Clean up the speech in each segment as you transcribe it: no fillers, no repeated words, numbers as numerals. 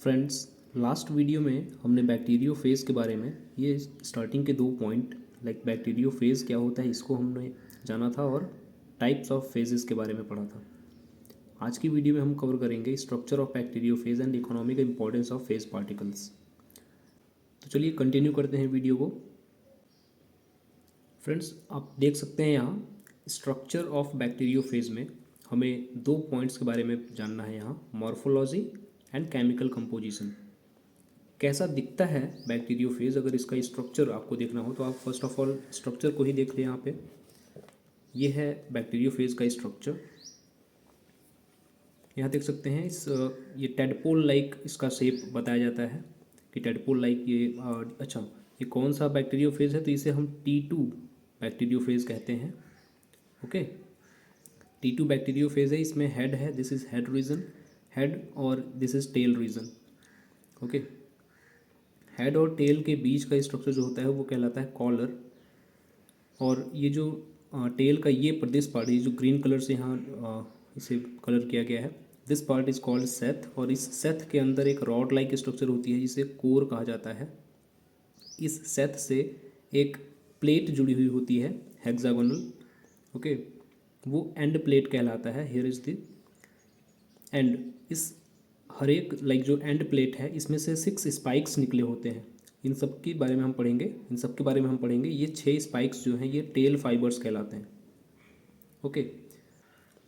Friends, last video में हमने bacteriophage के बारे में ये स्टार्टिंग के 2 पॉइंट लाइक बैक्टीरियोफेज क्या होता है इसको हमने जाना था और टाइप्स ऑफ फेजेस के बारे में पढ़ा था। आज की वीडियो में हम कवर करेंगे structure of bacteriophage and economic importance of phase particles. तो चलिए कंटिन्यू करते हैं वीडियो को। फ्रेंड्स, आप देख सकते हैं यहाँ स्ट्रक्चर ऑफ बैक्टीरियोफेज में हमें 2 पॉइंट्स के बारे में जानना है। यहाँ मॉर्फोलॉजी एंड केमिकल कंपोजिशन, कैसा दिखता है बैक्टीरियोफेज। अगर इसका स्ट्रक्चर आपको देखना हो तो आप फर्स्ट ऑफ ऑल स्ट्रक्चर को ही देख लें। यहाँ पे ये है बैक्टीरियोफेज का स्ट्रक्चर। यहाँ देख सकते हैं ये टेडपोल लाइक इसका शेप बताया जाता है कि टेडपोल लाइक ये अच्छा, ये कौन सा बैक्टीरियोफेज है तो इसे हम T2 बैक्टीरियोफेज कहते हैं। ओके, T2 बैक्टीरियोफेज है। इसमें हेड है, this is head region, head, और this is tail region. Okay, head और टेल के बीच का स्ट्रक्चर जो होता है वो कहलाता है कॉलर। और ये जो टेल का ये प्रदेश पार्ट, ये जो ग्रीन कलर से यहाँ इसे कलर किया गया है, this part is called Seth. और इस सेथ के अंदर एक रॉड लाइक स्ट्रक्चर होती है जिसे कोर कहा जाता है। इस सेथ से एक प्लेट जुड़ी हुई होती है हेक्सागोनल। ओके, वो एंड प्लेट कहलाता है। Here is the end. इस हर एक लाइक जो एंड प्लेट है इसमें से 6 स्पाइक्स निकले होते हैं। इन सब के बारे में हम पढ़ेंगे। ये 6 स्पाइक्स जो हैं ये टेल फाइबर्स कहलाते हैं। ओके,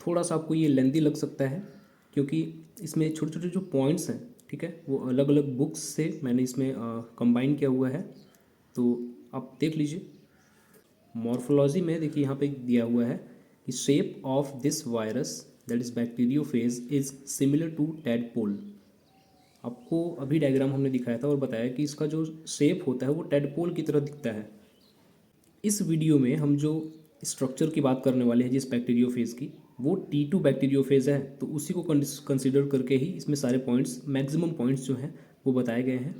थोड़ा सा आपको ये लेंदी लग सकता है क्योंकि इसमें छोटे छोटे जो पॉइंट्स हैं, ठीक है, वो अलग अलग बुक्स से मैंने इसमें कंबाइन किया हुआ है, तो आप देख लीजिए। मॉर्फोलॉजी में देखिए यहाँ पे दिया हुआ है कि shape of this virus that is bacteriophage is similar to tadpole. आपको अभी डायग्राम हमने दिखाया था और बताया कि इसका जो शेप होता है वो टेडपोल की तरह दिखता है। इस वीडियो में हम जो स्ट्रक्चर की बात करने वाले हैं जिस बैक्टीरियोफेज की, वो T2 बैक्टीरियोफेज है, तो उसी को कंसिडर करके ही इसमें सारे पॉइंट्स, मैक्सिमम पॉइंट्स जो हैं वो बताए गए हैं।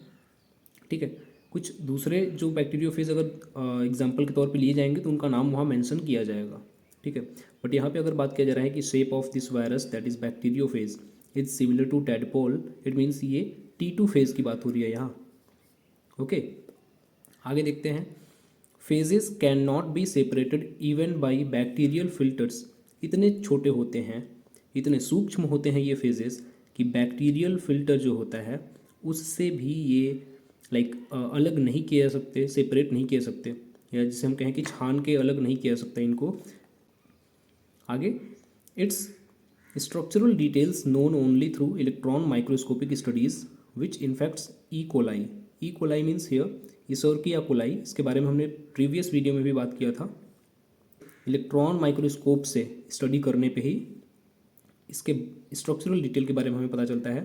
ठीक है, कुछ दूसरे जो बैक्टीरियोफेज अगर एग्जाम्पल के तौर पे लिए जाएंगे तो उनका नाम वहाँ मेंशन किया जाएगा। ठीक है, बट यहाँ पे अगर बात किया जा रहा है कि shape of this virus that is bacteriophage is similar to tadpole, it means ये T2 फेज की बात हो रही है यहाँ। ओके, आगे देखते हैं। Phases can not be separated even by bacterial filters. इतने छोटे होते हैं, इतने सूक्ष्म होते हैं ये फेजेस कि बैक्टीरियल फिल्टर जो होता है उससे भी ये लाइक अलग नहीं किए जा सकते, सेपरेट नहीं किए सकते, या जिसे हम कहें कि छान के अलग नहीं किया जा सकता इनको। आगे, its structural details known only through electron microscopic studies which infects E coli. E coli means here Escherichia coli. इसके बारे में हमने प्रीवियस वीडियो में भी बात किया था। इलेक्ट्रॉन माइक्रोस्कोप से स्टडी करने पे ही इसके स्ट्रक्चरल डिटेल के बारे में हमें पता चलता है।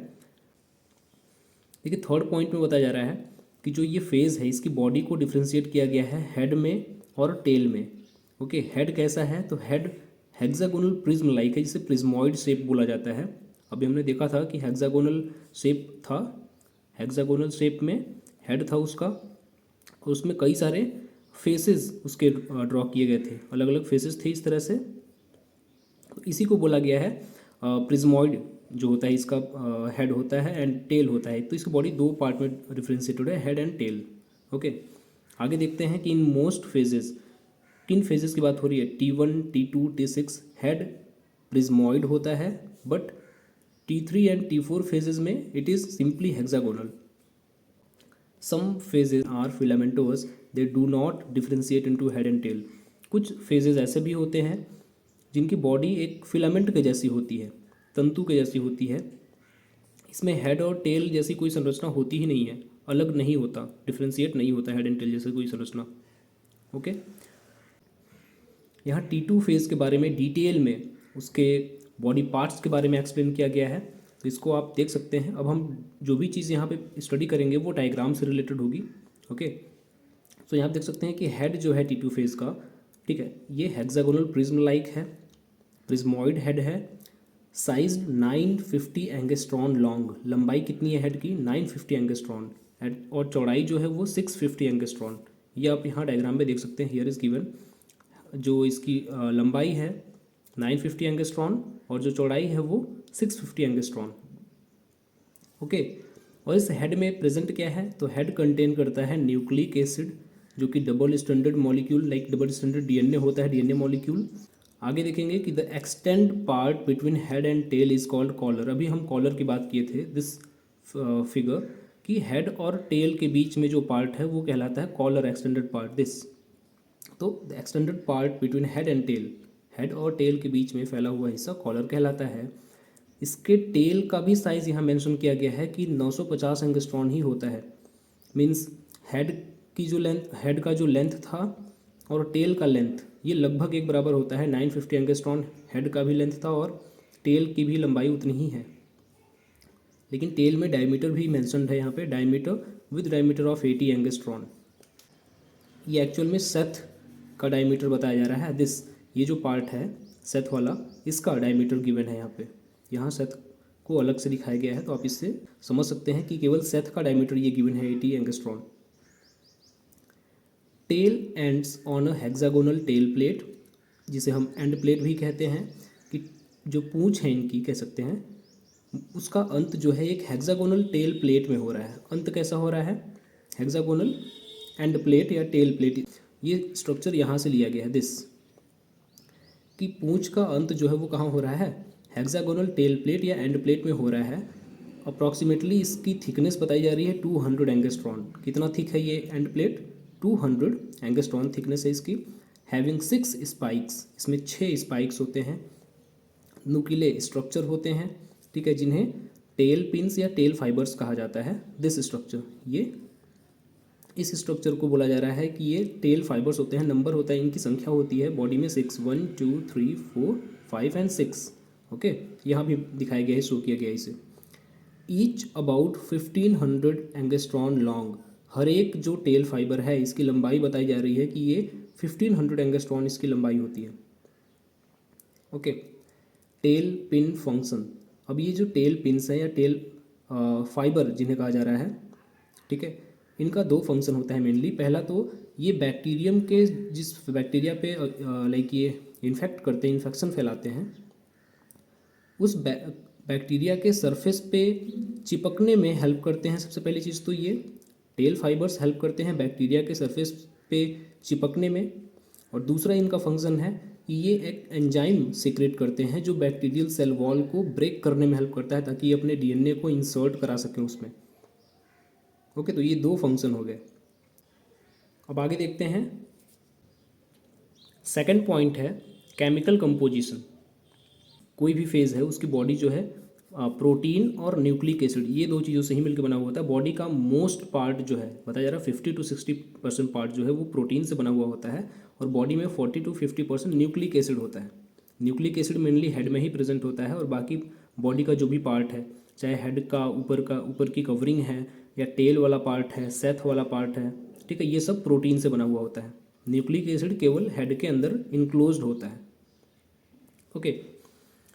देखिए, थर्ड पॉइंट में बताया जा रहा है कि जो ये फेज़ है इसकी बॉडी को डिफ्रेंशिएट किया गया है हेड में और टेल में। ओके, हेड कैसा है तो हेड हेक्सागोनल प्रिज्म लाइक है, जिसे प्रिज्मॉइड शेप बोला जाता है। अभी हमने देखा था कि हेक्सागोनल शेप था, हेक्सागोनल शेप में हेड था उसका, और उसमें कई सारे फेसेस उसके ड्रॉ किए गए थे, अलग अलग फेसेस थे इस तरह से। इसी को बोला गया है प्रिज्मॉइड जो होता है इसका हेड होता है एंड टेल होता है। तो इसकी बॉडी 2 पार्ट में डिफ्रेंशिएटेड है, हेड एंड टेल। ओके, आगे देखते हैं कि इन मोस्ट फेजेस, किन फेजेस की बात हो रही है। T1, T2, T6 head prismoid होता है, but T3 and T4 phages में it is simply hexagonal. Some phages are filamentous, they do not differentiate into head and tail. कुछ फेजेस ऐसे भी होते हैं जिनकी बॉडी एक फिलामेंट के जैसी होती है, तंतु के जैसी होती है। इसमें हेड और टेल जैसी कोई संरचना होती ही नहीं है, अलग नहीं होता, डिफ्रेंशिएट नहीं होता हेड एंड टेल जैसे कोई संरचना। ओके, यहाँ T2 फेज के बारे में डिटेल में उसके बॉडी पार्ट्स के बारे में एक्सप्लेन किया गया है, तो इसको आप देख सकते हैं। अब हम जो भी चीज़ यहाँ पे स्टडी करेंगे वो डायग्राम से रिलेटेड होगी। ओके, तो यहाँ देख सकते हैं कि हेड जो है T2 फेज का, ठीक है, ये हेक्सागोनल प्रिज्म लाइक है, प्रिज्मॉइड हेड है, साइज 950 एंगस्ट्रॉन लॉन्ग। लंबाई कितनी है हेड की 950 एंगस्ट्रॉन, और चौड़ाई जो है वो 650 एंगस्ट्रॉन। ये आप यहाँ डायग्राम में देख सकते हैं, हियर इज गिवन। जो इसकी लंबाई है 950 एंगस्ट्रॉन और जो चौड़ाई है वो 650 एंगस्ट्रॉन। ओके, और इस हेड में प्रेजेंट क्या है, तो हेड कंटेन करता है न्यूक्लिक एसिड जो कि double standard molecule like double standard DNA होता है, डीएनए मॉलिक्यूल। आगे देखेंगे कि the extend part between head and tail is called collar. अभी हम कॉलर की बात किए थे दिस फिगर कि हेड और टेल के बीच में जो पार्ट है वो कहलाता है कॉलर, एक्सटेंडेड पार्ट दिस। तो the extended part between head and tail, head और टेल के बीच में फैला हुआ हिस्सा कॉलर कहलाता है। इसके टेल का भी साइज़ यहाँ मेंशन किया गया है कि 950 एंगस्ट्रॉन ही होता है। मींस हेड की जो लेंथ, हेड का जो लेंथ था और टेल का लेंथ ये लगभग एक बराबर होता है। 950 एंगस्ट्रॉन हेड का भी लेंथ था और टेल की भी लंबाई उतनी ही है। लेकिन टेल में डायमीटर भी मेंशनड है यहाँ पे, diameter with diameter of 80 angstrom. ये एक्चुअल में सेथ का डायमीटर बताया जा रहा है दिस। ये जो पार्ट है सेथ वाला, इसका डायमीटर गिवन है यहाँ पे। यहाँ सेथ को अलग से दिखाया गया है, तो आप इससे समझ सकते हैं कि केवल सेथ का डायमीटर ये गिवन है 80 angstrom. Tail ends on a hexagonal tail plate, जिसे हम एंड प्लेट भी कहते हैं, कि जो पूंछ है इनकी कह सकते हैं, उसका अंत जो है एक हेक्सागोनल टेल प्लेट में हो रहा है। अंत कैसा हो रहा है, हेक्सागोनल एंड प्लेट या टेल प्लेट। ये स्ट्रक्चर यहाँ से लिया गया है दिस, कि पूंछ का अंत जो है वो कहाँ हो रहा है, हेक्सागोनल टेल प्लेट या एंड प्लेट में हो रहा है। अप्रॉक्सीमेटली इसकी थिकनेस बताई जा रही है 200 एंगस्ट्रॉन। कितना थिक है ये एंड प्लेट, 200 एंगस्ट्रॉन थिकनेस है इसकी। हैविंग 6 स्पाइक्स, इसमें 6 स्पाइक्स होते हैं। नुकीले स्ट्रक्चर होते हैं, ठीक है, जिन्हें टेल पिन्स या टेल फाइबर्स कहा जाता है। दिस स्ट्रक्चर, ये इस स्ट्रक्चर को बोला जा रहा है कि ये टेल फाइबर्स होते हैं। नंबर होता है, इनकी संख्या होती है बॉडी में 6, 1 2 3 4 5 एंड 6। ओके, यहाँ भी दिखाया गया है, शो किया गया है इसे। ईच अबाउट 1500 एंगस्ट्रॉन लॉन्ग, हर एक जो टेल फाइबर है इसकी लंबाई बताई जा रही है कि ये 1500 एंगस्ट्रॉन इसकी लंबाई होती है। Okay, tail pin function. अब ये जो टेल पिन्स हैं या टेल फाइबर जिन्हें कहा जा रहा है, ठीक है, इनका 2 फंक्शन होता है मेनली। पहला तो ये बैक्टीरियम के, जिस बैक्टीरिया पे लाइक ये इन्फेक्ट करते हैं, इन्फेक्शन फैलाते हैं, उस बैक्टीरिया के सरफेस पे चिपकने में हेल्प करते हैं। सबसे पहली चीज़ तो ये टेल फाइबर्स हेल्प करते हैं बैक्टीरिया के सरफेस पे चिपकने में। और दूसरा इनका फंक्शन है कि ये एक एंजाइम सीक्रेट करते हैं जो बैक्टीरियल सेल वॉल को ब्रेक करने में हेल्प करता है, ताकि ये अपने डीएनए को इंसर्ट करा सकें उसमें। ओके, तो ये 2 फंक्शन हो गए। अब आगे देखते हैं, सेकंड पॉइंट है केमिकल कंपोजिशन। कोई भी फेज़ है उसकी बॉडी जो है प्रोटीन और न्यूक्लिक एसिड, ये 2 चीज़ों से ही मिलकर बना हुआ होता है। बॉडी का मोस्ट पार्ट जो है बताया जा रहा है 50 to 60% पार्ट जो है वो प्रोटीन से बना हुआ होता है, और बॉडी में 40 to 50% न्यूक्लिक एसिड होता है। न्यूक्लिक एसिड मेनली हेड में ही प्रेजेंट होता है, और बाकी बॉडी का जो भी पार्ट है, चाहे हेड का ऊपर की कवरिंग है या टेल वाला पार्ट है, सेथ वाला पार्ट है, ठीक है, ये सब प्रोटीन से बना हुआ होता है। न्यूक्लिक एसिड केवल हेड के अंदर इनक्लोज्ड होता है। ओके,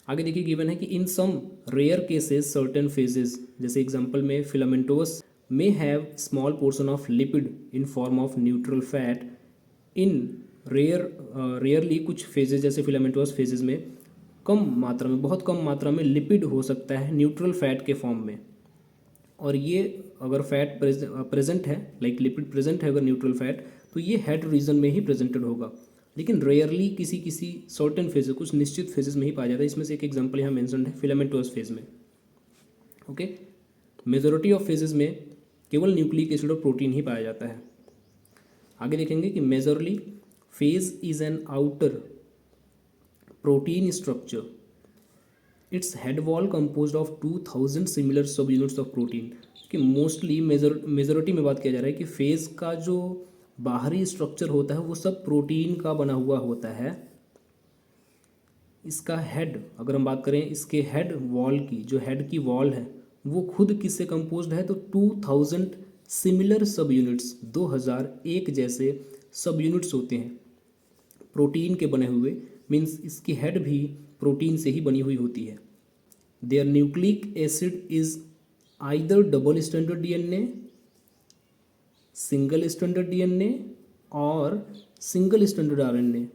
आगे देखिए गिवन है कि in some rare cases certain phages, जैसे एग्जांपल में filamentous may have small portion of lipid in form of neutral fat. In rarely कुछ फेजेस जैसे फिलामेंटोस फेजेस में कम मात्रा में, बहुत कम मात्रा में लिपिड हो सकता है न्यूट्रल फैट के फॉर्म में। और ये अगर फैट प्रेजेंट है, लाइक लिपिड प्रेजेंट है अगर न्यूट्रल फैट, तो ये हेड रीजन में ही प्रेजेंटेड होगा। लेकिन रेयरली किसी सर्टेन फेज, कुछ निश्चित फेजेस में ही पाया जाता है। इसमें से एक एग्जांपल यहाँ मेंशन है फिलामेंटोस फेज में। ओके, मेजॉरिटी ऑफ फेजेस में केवल न्यूक्लिक एसिड और प्रोटीन ही पाया जाता है। आगे देखेंगे कि majorly phase is an outer protein structure, its head wall composed of 2000 similar सब यूनिट्स ऑफ प्रोटीन। कि मोस्टली मेजॉरिटी में बात किया जा रहा है कि फेज का जो बाहरी स्ट्रक्चर होता है वो सब प्रोटीन का बना हुआ होता है। इसका हेड, अगर हम बात करें इसके हेड वॉल की, जो हेड की वॉल है वो खुद किससे कंपोज्ड है, तो 2000 सिमिलर सब यूनिट्स, 2001 जैसे सब यूनिट्स होते हैं प्रोटीन के बने हुए। मीन्स इसकी हेड भी प्रोटीन से ही बनी हुई होती है। There nucleic acid is either double standard DNA, single standard DNA और सिंगल स्टैंडर्ड आरएनए।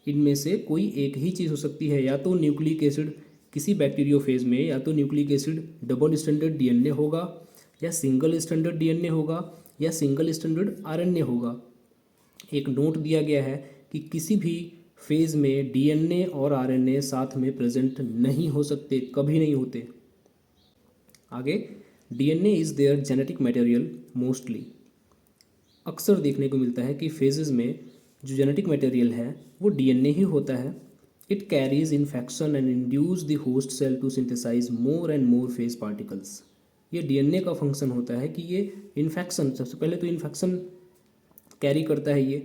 इनमें से कोई एक ही चीज़ हो सकती है, या तो न्यूक्लिक एसिड किसी बैक्टीरियोफेज में, या तो nucleic acid double standard DNA होगा, या सिंगल स्टैंडर्ड डीएनए होगा या सिंगल स्टैंडर्ड आरएनए होगा। एक नोट दिया गया है कि किसी भी फेज़ में डीएनए और आरएनए साथ में प्रेजेंट नहीं हो सकते, कभी नहीं होते। आगे, DNA is there genetic material mostly. अक्सर देखने को मिलता है कि फेजेस में जो जेनेटिक मटेरियल है वो डीएनए ही होता है। It carries infection and induce the host cell to synthesize more and more phage particles. ये डीएनए का फंक्शन होता है कि ये इन्फेक्शन, सबसे पहले तो इन्फेक्शन कैरी करता है ये,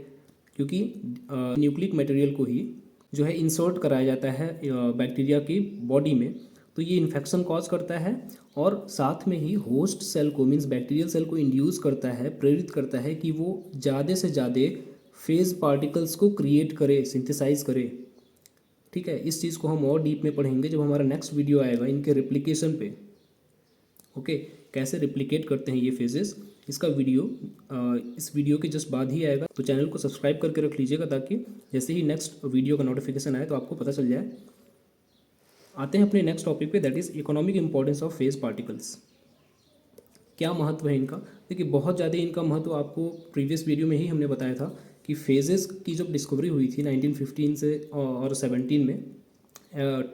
क्योंकि न्यूक्लिक मटेरियल को ही जो है इंसर्ट कराया जाता है बैक्टीरिया की बॉडी में, तो ये इन्फेक्शन कॉज करता है और साथ में ही होस्ट सेल को, मीन्स बैक्टीरियल सेल को इंड्यूस करता है, प्रेरित करता है कि वो ज़्यादा से ज़्यादा फेज पार्टिकल्स को क्रिएट करे, सिंथेसाइज करे। ठीक है, इस चीज़ को हम और डीप में पढ़ेंगे जब हमारा नेक्स्ट वीडियो आएगा इनके रिप्लिकेशन पे। ओके, कैसे रिप्लिकेट करते हैं ये फेजेस, इसका वीडियो इस वीडियो के जस्ट बाद ही आएगा, तो चैनल को सब्सक्राइब करके रख लीजिएगा ताकि जैसे ही नेक्स्ट वीडियो का नोटिफिकेशन आए तो आपको पता चल जाए। आते हैं अपने नेक्स्ट टॉपिक पे, that is economic importance of phase particles. क्या महत्व है इनका? देखिए, बहुत ज़्यादा इनका महत्व आपको प्रीवियस वीडियो में ही हमने बताया था कि फेजेस की जब डिस्कवरी हुई थी 1915 से और 17 में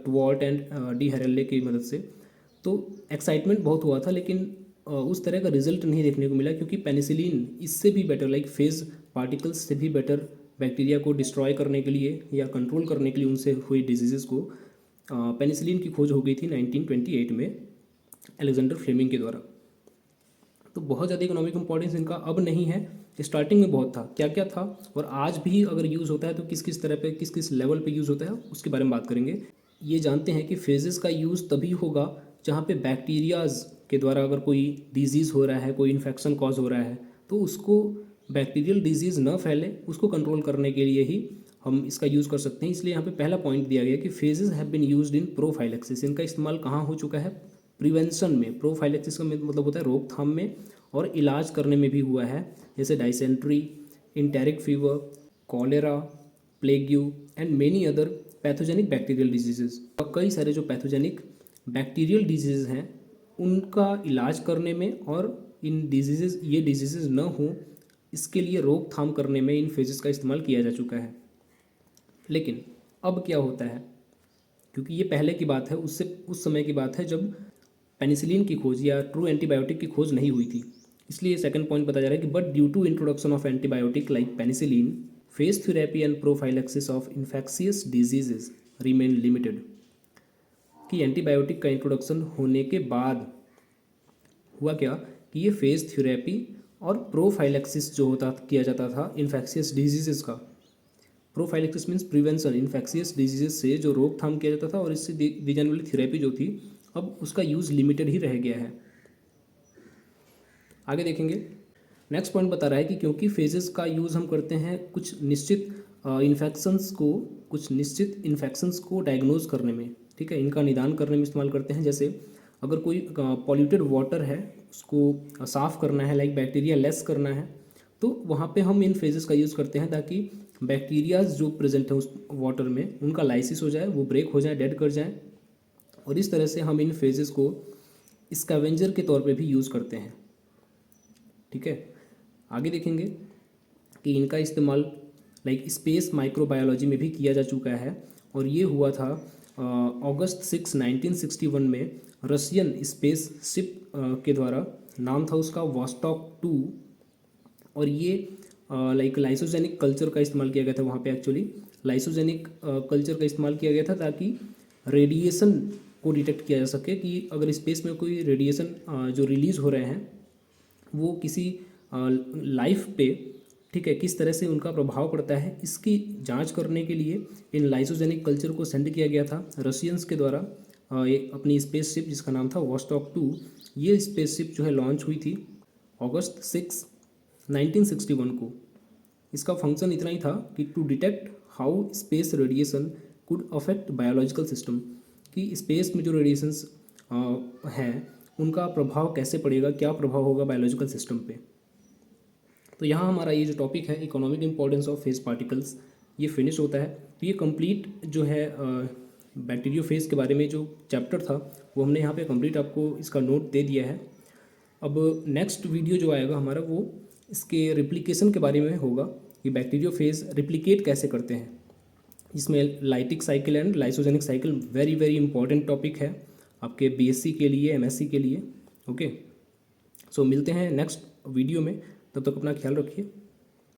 टुवार्ट एंड डी हेरेल्ले की मदद से, तो एक्साइटमेंट बहुत हुआ था, लेकिन उस तरह का रिजल्ट नहीं देखने को मिला, क्योंकि पेनिसिलिन इससे भी बेटर, लाइक फेज पार्टिकल्स से भी बेटर बैक्टीरिया को डिस्ट्रॉय करने के लिए या कंट्रोल करने के लिए उनसे हुई डिजीज़ को पेनिसिलिन की खोज हो गई थी 1928 में अलेक्जेंडर फ्लेमिंग के द्वारा। तो बहुत ज़्यादा इकोनॉमिक इंपॉर्टेंस इनका अब नहीं है, स्टार्टिंग में बहुत था। क्या क्या था और आज भी अगर यूज़ होता है तो किस किस तरह पे, किस किस लेवल पे यूज़ होता है, उसके बारे में बात करेंगे। ये जानते हैं कि फेजेस का यूज़ तभी होगा जहाँ पे बैक्टीरियाज के द्वारा अगर कोई डिजीज़ हो रहा है, कोई इन्फेक्शन कॉज हो रहा है, तो उसको बैक्टीरियल डिजीज़ न फैले, उसको कंट्रोल करने के लिए ही हम इसका यूज़ कर सकते हैं। इसलिए यहाँ पे पहला पॉइंट दिया गया कि phages have been used in prophylaxis. इनका इस्तेमाल कहाँ हो चुका है? प्रिवेंशन में। प्रोफाइलेक्सिस का मतलब होता है रोकथाम में, और इलाज करने में भी हुआ है, जैसे dysentery, enteric fever, cholera, plague and many other pathogenic bacterial diseases. कई सारे जो पैथोजेनिक बैक्टीरियल डिजीज़ हैं उनका इलाज करने में और इन डिजीज़, ये डिजीज़ न हो इसके लिए रोकथाम करने में इन फेजेस का इस्तेमाल किया जा चुका है। लेकिन अब क्या होता है, क्योंकि ये पहले की बात है, उससे उस समय की बात है जब पेनिसिलिन की खोज या ट्रू एंटीबायोटिक की खोज नहीं हुई थी, इसलिए सेकंड पॉइंट बताया जा रहा है कि but due to introduction of antibiotic like penicillin, phage therapy and prophylaxis of infectious diseases remain limited. कि एंटीबायोटिक का इंट्रोडक्शन होने के बाद हुआ क्या कि ये फेज थेरेपी और प्रोफाइलेक्सिस जो होता किया जाता था इन्फेक्शियस डिजीजेस का, prophylaxis means prevention, infectious diseases से जो रोकथाम किया जाता था और इससे दी जाने वाली थेरेपी जो थी, अब उसका यूज़ लिमिटेड ही रह गया है। आगे देखेंगे, नेक्स्ट पॉइंट बता रहा है कि क्योंकि फेजेस का यूज़ हम करते हैं कुछ निश्चित इन्फेक्शंस को डायग्नोज करने में, ठीक है, इनका निदान करने में इस्तेमाल करते हैं। जैसे अगर कोई पॉल्यूटेड वाटर है उसको साफ़ करना है, लाइक बैक्टीरिया लेस करना है, तो वहाँ पे हम इन फेजेस का यूज़ करते हैं ताकि बैक्टीरियाज जो प्रेजेंट है उस वाटर में उनका लाइसिस हो जाए, वो ब्रेक हो जाए, डेड कर जाए, और इस तरह से हम इन फेजेस को स्कैवेंजर के तौर पे भी यूज़ करते हैं। ठीक है, आगे देखेंगे कि इनका इस्तेमाल लाइक स्पेस माइक्रोबायोलॉजी में भी किया जा चुका है, और ये हुआ था अगस्त 6, 1961 में रशियन स्पेस शिप के द्वारा, नाम था उसका वॉस्टॉक 2, और ये लाइक लाइसोजेनिक कल्चर का इस्तेमाल किया गया था वहाँ पे। एक्चुअली लाइसोजेनिक कल्चर का इस्तेमाल किया गया था ताकि रेडिएशन को डिटेक्ट किया जा सके कि अगर स्पेस में कोई रेडिएशन जो रिलीज़ हो रहे हैं वो किसी लाइफ पे, ठीक है, किस तरह से उनका प्रभाव पड़ता है, इसकी जांच करने के लिए इन लाइसोजेनिक कल्चर को सेंड किया गया था रशियंस के द्वारा एक अपनी स्पेसशिप जिसका नाम था वॉस्टॉक 2। ये स्पेसशिप जो है लॉन्च हुई थी अगस्त 6, 1961 को। इसका फंक्शन इतना ही था कि to detect how space radiation could affect biological system, कि स्पेस में जो रेडिएशंस हैं उनका प्रभाव कैसे पड़ेगा, क्या प्रभाव होगा बायोलॉजिकल सिस्टम पे। तो यहाँ हमारा ये जो टॉपिक है economic importance of phase particles, ये फिनिश होता है। तो ये कंप्लीट जो है बैक्टीरियोफेज के बारे में जो चैप्टर था वो हमने यहाँ पे कंप्लीट आपको इसका नोट दे दिया है। अब नेक्स्ट वीडियो जो आएगा हमारा वो इसके रिप्लिकेशन के बारे में होगा कि बैक्टीरियोफेज रिप्लिकेट कैसे करते हैं। इसमें lytic cycle and lysogenic cycle very very important topic है आपके बीएससी के लिए, एमएससी के लिए। ओके, सो मिलते हैं नेक्स्ट वीडियो में, तब तक अपना ख्याल रखिए।